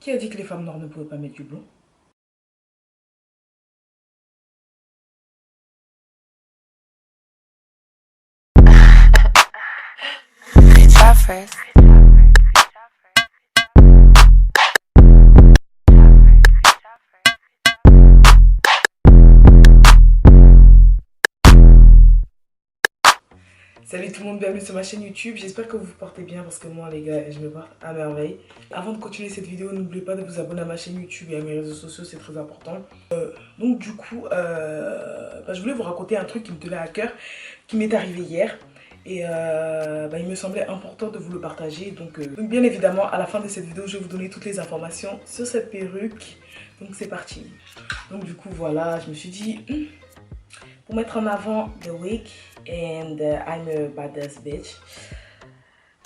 Qui a dit que les femmes noires ne pouvaient pas mettre du blond? First. Salut tout le monde, bienvenue sur ma chaîne YouTube. J'espère que vous vous portez bien parce que moi les gars, je me porte à merveille. Avant de continuer cette vidéo, n'oubliez pas de vous abonner à ma chaîne YouTube et à mes réseaux sociaux, c'est très important. Donc du coup, je voulais vous raconter un truc qui me tenait à cœur, qui m'est arrivé hier. Et il me semblait important de vous le partager. Donc bien évidemment, à la fin de cette vidéo, je vais vous donner toutes les informations sur cette perruque. Donc c'est parti. Donc du coup, voilà, je me suis dit... pour mettre en avant The Week and I'm a badass bitch.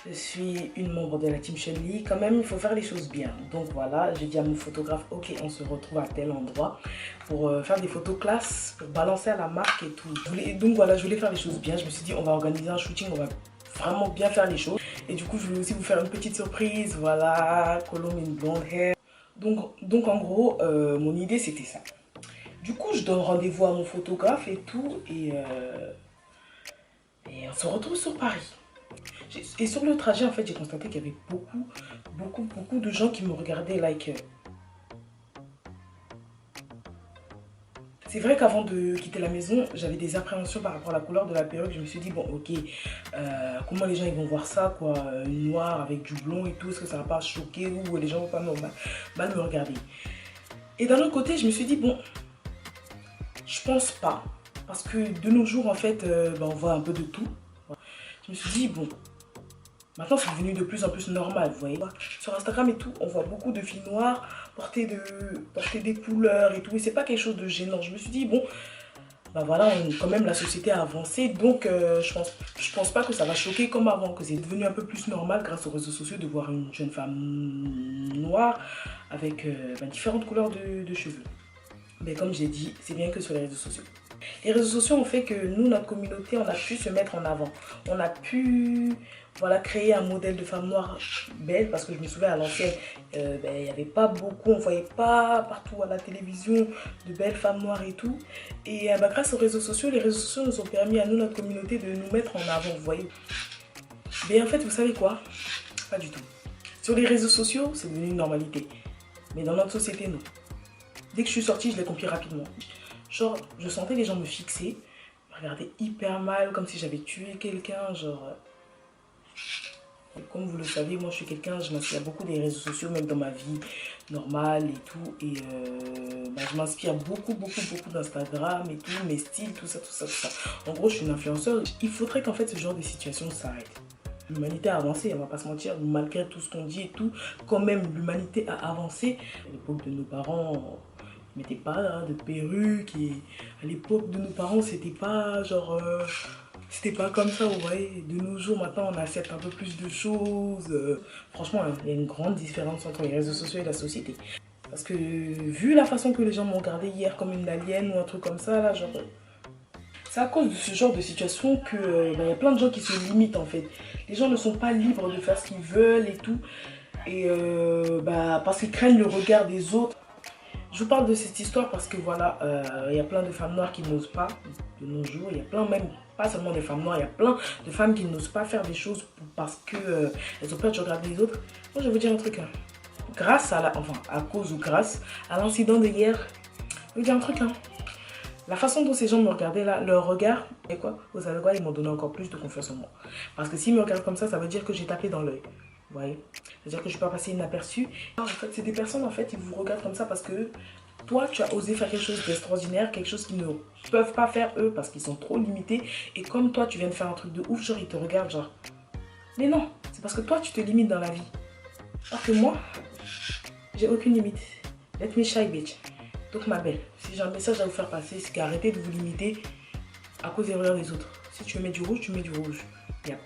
Je suis une membre de la team Chun-Li. Quand même, il faut faire les choses bien. Donc voilà, j'ai dit à mon photographe, ok, on se retrouve à tel endroit pour faire des photos classe, pour balancer à la marque et tout. Donc voilà, je voulais faire les choses bien. Je me suis dit, on va organiser un shooting, on va vraiment bien faire les choses. Et du coup, je voulais aussi vous faire une petite surprise. Voilà, Colombe in blonde hair. Donc en gros, mon idée, c'était ça. Du coup, je donne rendez-vous à mon photographe et tout, et on se retrouve sur Paris. Et sur le trajet, en fait, j'ai constaté qu'il y avait beaucoup de gens qui me regardaient like... C'est vrai qu'avant de quitter la maison, j'avais des appréhensions par rapport à la couleur de la perruque. Je me suis dit, bon, ok, comment les gens ils vont voir ça, quoi, noir avec du blond et tout, est-ce que ça va pas choquer ou les gens vont pas mal me regarder. Et d'un autre côté, je me suis dit, bon... je pense pas, parce que de nos jours en fait on voit un peu de tout. Je me suis dit bon, maintenant c'est devenu de plus en plus normal, vous voyez. Sur Instagram et tout, on voit beaucoup de filles noires porter des couleurs et tout, et c'est pas quelque chose de gênant. Je me suis dit bon, voilà, quand même la société a avancé, donc je pense pas que ça va choquer comme avant, que c'est devenu un peu plus normal grâce aux réseaux sociaux de voir une jeune femme noire avec différentes couleurs de cheveux. Mais comme j'ai dit, c'est bien que sur les réseaux sociaux. Les réseaux sociaux ont fait que nous, notre communauté, on a pu se mettre en avant. On a pu créer un modèle de femme noire belle, parce que je me souviens à l'ancienne, il n'y avait pas beaucoup, on ne voyait pas partout à la télévision de belles femmes noires et tout. Et grâce aux réseaux sociaux, les réseaux sociaux nous ont permis à nous, notre communauté, de nous mettre en avant, vous voyez. Mais en fait, vous savez quoi? Pas du tout. Sur les réseaux sociaux, c'est devenu une normalité. Mais dans notre société, non. Dès que je suis sortie, je l'ai compris rapidement. Genre, je sentais les gens me fixer, me regarder hyper mal, comme si j'avais tué quelqu'un, genre... Comme vous le savez, moi je suis quelqu'un, je m'inspire beaucoup des réseaux sociaux, même dans ma vie normale et tout. Et je m'inspire beaucoup d'Instagram et tout, mes styles, tout ça. En gros, je suis une influenceuse. Il faudrait qu'en fait ce genre de situation s'arrête. L'humanité a avancé, on va pas se mentir, malgré tout ce qu'on dit et tout, quand même l'humanité a avancé. À l'époque de nos parents, ils mettaient pas de perruque, et à l'époque de nos parents, c'était pas genre... c'était pas comme ça, vous voyez. De nos jours, maintenant, on accepte un peu plus de choses. Franchement, il y a une grande différence entre les réseaux sociaux et la société. Parce que, vu la façon que les gens m'ont regardé hier comme une alien ou un truc comme ça, là, genre... c'est à cause de ce genre de situation que y a plein de gens qui se limitent en fait. Les gens ne sont pas libres de faire ce qu'ils veulent et tout. Et parce qu'ils craignent le regard des autres. Je vous parle de cette histoire parce que voilà, il y a plein de femmes noires qui n'osent pas de nos jours. Il y a plein, même pas seulement des femmes noires, il y a plein de femmes qui n'osent pas faire des choses parce que elles ont peur de regarder les autres. Moi je vais vous dire un truc. Hein. À cause ou grâce à l'incident de hier, je vais vous dire un truc. Hein. La façon dont ces gens me regardaient là, leur regard, et quoi, vous savez quoi, ils m'ont donné encore plus de confiance en moi. Parce que s'ils me regardent comme ça veut dire que j'ai tapé dans l'œil. Vous voyez? C'est-à-dire que je ne suis pas passée inaperçue. En fait, c'est des personnes, en fait, ils vous regardent comme ça parce que toi, tu as osé faire quelque chose d'extraordinaire, quelque chose qu'ils ne peuvent pas faire eux parce qu'ils sont trop limités. Et comme toi, tu viens de faire un truc de ouf, genre, ils te regardent, genre. Mais non, c'est parce que toi, tu te limites dans la vie. Alors que moi, j'ai aucune limite. Let me shy, bitch. Donc ma belle, si j'ai un message à vous faire passer, c'est qu'arrêtez de vous limiter à cause des regards des autres. Si tu veux mettre du rouge, tu mets du rouge. Il n'y a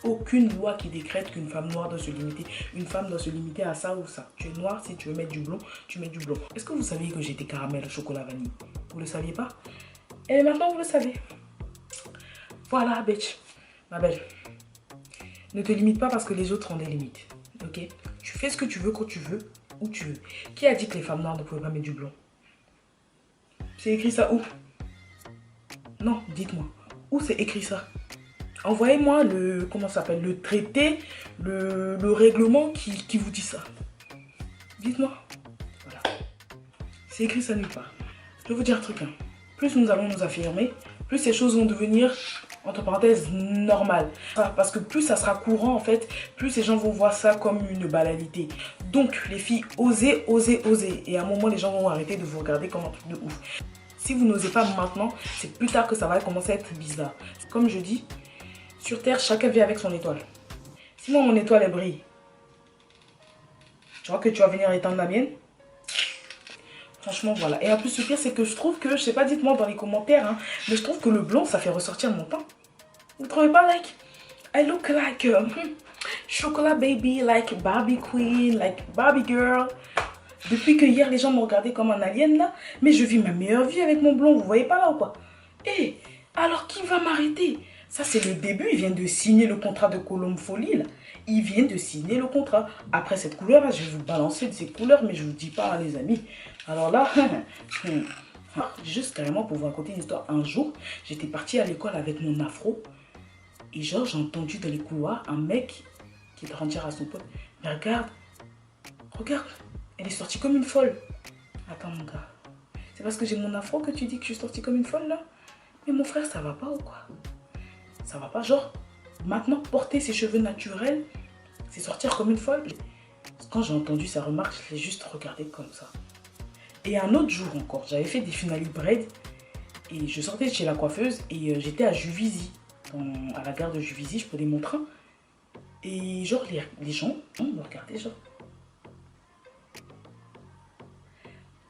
aucune loi qui décrète qu'une femme noire doit se limiter. Une femme doit se limiter à ça ou ça. Tu es noire, si tu veux mettre du blond, tu mets du blond. Est-ce que vous saviez que j'étais caramel, chocolat, vanille? Vous le saviez pas? Et maintenant vous le savez. Voilà, bitch. Ma belle. Ne te limite pas parce que les autres ont des limites. Ok? Tu fais ce que tu veux quand tu veux. où tu veux. Qui a dit que les femmes noires ne pouvaient pas mettre du blond? C'est écrit ça où? Non, dites-moi. Où c'est écrit ça? Envoyez-moi le, comment ça s'appelle, le traité, le règlement qui vous dit ça. Dites-moi. Voilà. C'est écrit ça nulle part. Je vais vous dire un truc. Hein. Plus nous allons nous affirmer, plus ces choses vont devenir, entre parenthèses, normales. Parce que plus ça sera courant, en fait, plus ces gens vont voir ça comme une banalité. Donc, les filles, osez, osez, osez. Et à un moment, les gens vont arrêter de vous regarder comme un truc de ouf. Si vous n'osez pas maintenant, c'est plus tard que ça va commencer à être bizarre. Comme je dis, sur Terre, chacun vit avec son étoile. Si moi, mon étoile, elle brille, tu vois que tu vas venir éteindre la mienne? Franchement, voilà. Et en plus, le pire, c'est que je trouve que, je sais pas, dites-moi dans les commentaires, hein, mais je trouve que le blond, ça fait ressortir mon teint. Vous trouvez pas, like, I look like chocolat baby, like Barbie queen, like Barbie girl. Depuis que hier, les gens m'ont regardé comme un alien, là, mais je vis ma meilleure vie avec mon blond, vous voyez pas là ou quoi? Eh, alors qui va m'arrêter? Ça, c'est le début. Ils viennent de signer le contrat de Colombe Folie, là. Ils viennent de signer le contrat. Après cette couleur-là, je vais vous balancer de ces couleurs, mais je vous dis pas, hein, les amis. Alors là, juste carrément pour vous raconter une histoire. Un jour, j'étais partie à l'école avec mon afro. Et genre, j'ai entendu dans les couloirs un mec qui est en train de dire à son pote, mais regarde, regarde, elle est sortie comme une folle. Attends, mon gars, c'est parce que j'ai mon afro que tu dis que je suis sortie comme une folle, là? Mais mon frère, ça va pas ou quoi? Ça va pas, genre, maintenant, porter ses cheveux naturels, c'est sortir comme une folle. Quand j'ai entendu sa remarque, je l'ai juste regardé comme ça. Et un autre jour encore, j'avais fait des finales braid et je sortais de chez la coiffeuse et j'étais à Juvisy, à la gare de Juvisy, je prenais mon train. Et genre, les gens me regardaient, genre.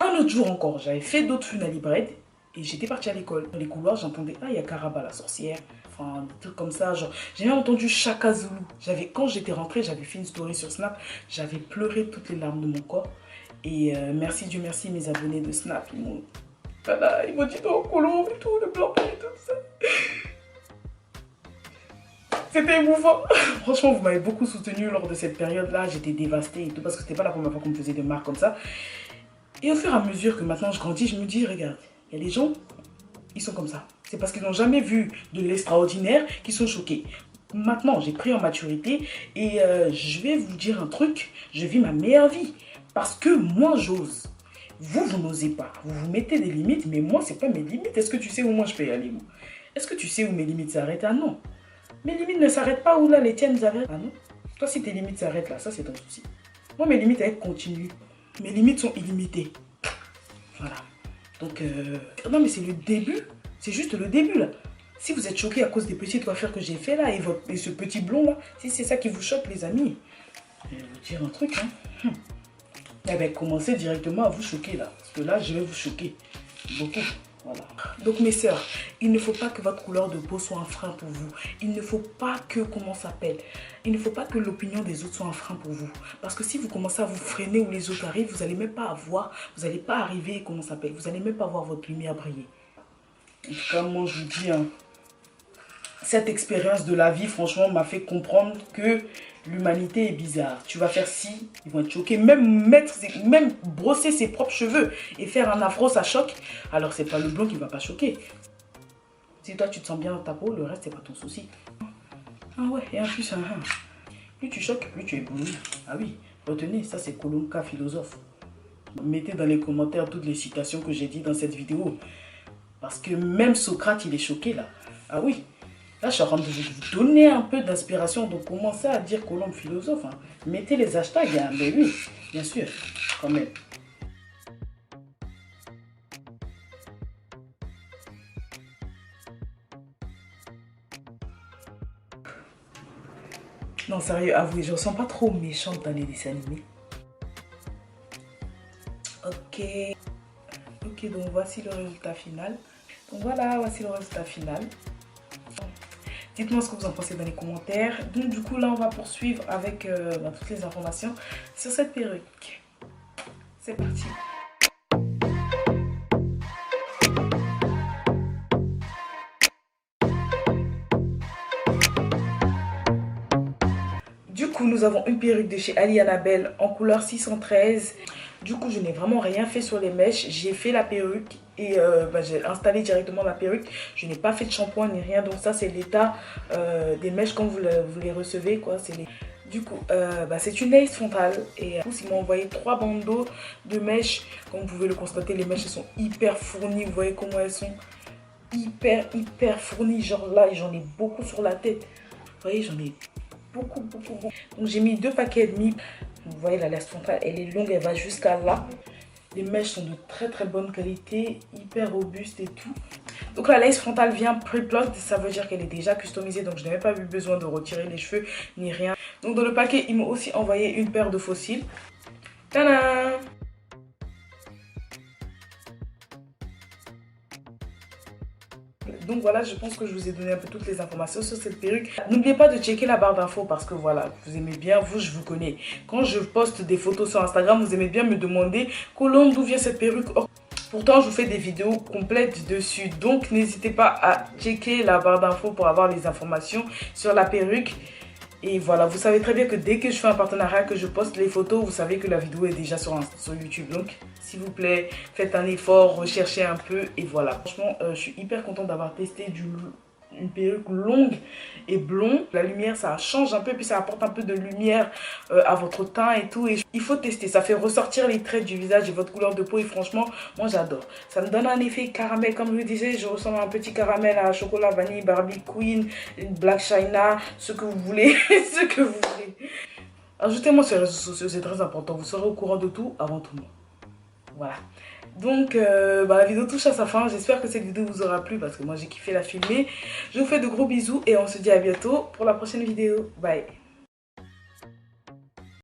Un autre jour encore, j'avais fait d'autres finales braid et j'étais partie à l'école. Dans les couloirs, j'entendais, ah, il y a Karaba la sorcière. Enfin, des trucs comme ça, genre, j'ai même entendu Chaka Zulu. Quand j'étais rentrée, j'avais fait une story sur Snap, j'avais pleuré toutes les larmes de mon corps. Et merci, Dieu merci, mes abonnés de Snap, ils m'ont dit, oh, Colombe et tout, le blanc et tout ça. C'était émouvant. Franchement, vous m'avez beaucoup soutenu lors de cette période-là, j'étais dévastée et tout, parce que c'était pas la première fois qu'on me faisait des marques comme ça. Et au fur et à mesure que maintenant je grandis, je me dis, regarde, il y a des gens, ils sont comme ça. C'est parce qu'ils n'ont jamais vu de l'extraordinaire qu'ils sont choqués. Maintenant, j'ai pris en maturité et je vais vous dire un truc. Je vis ma meilleure vie parce que moi, j'ose. Vous n'osez pas. Vous vous mettez des limites, mais moi, c'est pas mes limites. Est-ce que tu sais où moi je peux y aller? Est-ce que tu sais où mes limites s'arrêtent? Ah non. Mes limites ne s'arrêtent pas où là les tiennes s'arrêtent. Ah non. Toi, si tes limites s'arrêtent là, ça c'est ton souci. Moi, mes limites, elles continuent. Mes limites sont illimitées. Voilà. Donc, non mais c'est le début. C'est juste le début là. Si vous êtes choqué à cause des petites coiffures que j'ai fait là et ce petit blond là, si c'est ça qui vous choque les amis, je vais vous dire un truc. Hein. Eh bien, commencez directement à vous choquer là. Parce que là, je vais vous choquer. Beaucoup. Voilà. Donc mes sœurs, il ne faut pas que votre couleur de peau soit un frein pour vous. Il ne faut pas que, comment ça s'appelle, il ne faut pas que l'opinion des autres soit un frein pour vous. Parce que si vous commencez à vous freiner où les autres arrivent, vous n'allez même pas avoir, vous n'allez pas arriver, comment ça s'appelle, vous n'allez même pas voir votre lumière briller. En tout cas, moi je vous dis, hein, cette expérience de la vie, franchement, m'a fait comprendre que l'humanité est bizarre. Tu vas faire ci, ils vont être choqués. Même brosser ses propres cheveux et faire un afro, ça choque. Alors, c'est pas le blond qui va pas choquer. Si toi, tu te sens bien dans ta peau, le reste, c'est pas ton souci. Ah ouais, et en plus, plus tu choques, plus tu es ébloui. Ah oui, retenez, ça c'est Kolonka philosophe. Mettez dans les commentaires toutes les citations que j'ai dit dans cette vidéo. Parce que même Socrate, il est choqué là. Ah oui. Là, je suis en train de vous donner un peu d'inspiration. Donc, commencez à dire Colombe philosophe. Hein. Mettez les hashtags. Hein. Mais oui, bien sûr, quand même. Non, sérieux, avouez, je ne sens pas trop méchante dans les dessins animés. Ok. Ok, donc voici le résultat final. Donc voilà, voici le résultat final. Dites-moi ce que vous en pensez dans les commentaires. Donc du coup là on va poursuivre avec toutes les informations sur cette perruque. C'est parti. Du coup coup, nous avons une perruque de chez Ali Annabelle en couleur 613. Du coup, je n'ai vraiment rien fait sur les mèches. J'ai fait la perruque et j'ai installé directement la perruque. Je n'ai pas fait de shampoing ni rien. Donc ça, c'est l'état des mèches quand vous les recevez, quoi. Du coup, c'est une lace frontale et ils m'ont envoyé 3 bandeaux de mèches. Comme vous pouvez le constater, les mèches elles sont hyper fournies. Vous voyez comment elles sont hyper fournies. Genre là, j'en ai beaucoup sur la tête. Vous voyez, j'en ai beaucoup. Donc j'ai mis 2 paquets et demi. Vous voyez, la lace frontale, elle est longue, elle va jusqu'à là. Les mèches sont de très bonne qualité, hyper robustes et tout. Donc la lace frontale vient pre-plucked, ça veut dire qu'elle est déjà customisée, donc je n'avais pas eu besoin de retirer les cheveux ni rien. Donc dans le paquet, ils m'ont aussi envoyé une paire de fossiles. Tadam! Donc voilà, je pense que je vous ai donné un peu toutes les informations sur cette perruque. N'oubliez pas de checker la barre d'infos parce que voilà, vous aimez bien, je vous connais. Quand je poste des photos sur Instagram, vous aimez bien me demander Colombe, d'où vient cette perruque. Pourtant, je vous fais des vidéos complètes dessus. Donc n'hésitez pas à checker la barre d'infos pour avoir les informations sur la perruque. Et voilà, vous savez très bien que dès que je fais un partenariat, que je poste les photos, vous savez que la vidéo est déjà sur YouTube. Donc, s'il vous plaît, faites un effort, recherchez un peu et voilà. Franchement, je suis hyper contente d'avoir testé une perruque longue et blonde. La lumière, ça change un peu, puis ça apporte un peu de lumière à votre teint et tout. Et il faut tester, ça fait ressortir les traits du visage et votre couleur de peau. Et franchement, moi j'adore. Ça me donne un effet caramel, comme je le disais, je ressemble à un petit caramel à chocolat, vanille, Barbie Queen, Black China, ce que vous voulez, ce que vous voulez. Ajoutez-moi sur les réseaux sociaux, c'est très important. Vous serez au courant de tout avant tout le monde. Voilà. Donc la vidéo touche à sa fin. J'espère que cette vidéo vous aura plu parce que moi j'ai kiffé la filmer. Je vous fais de gros bisous et on se dit à bientôt pour la prochaine vidéo. Bye.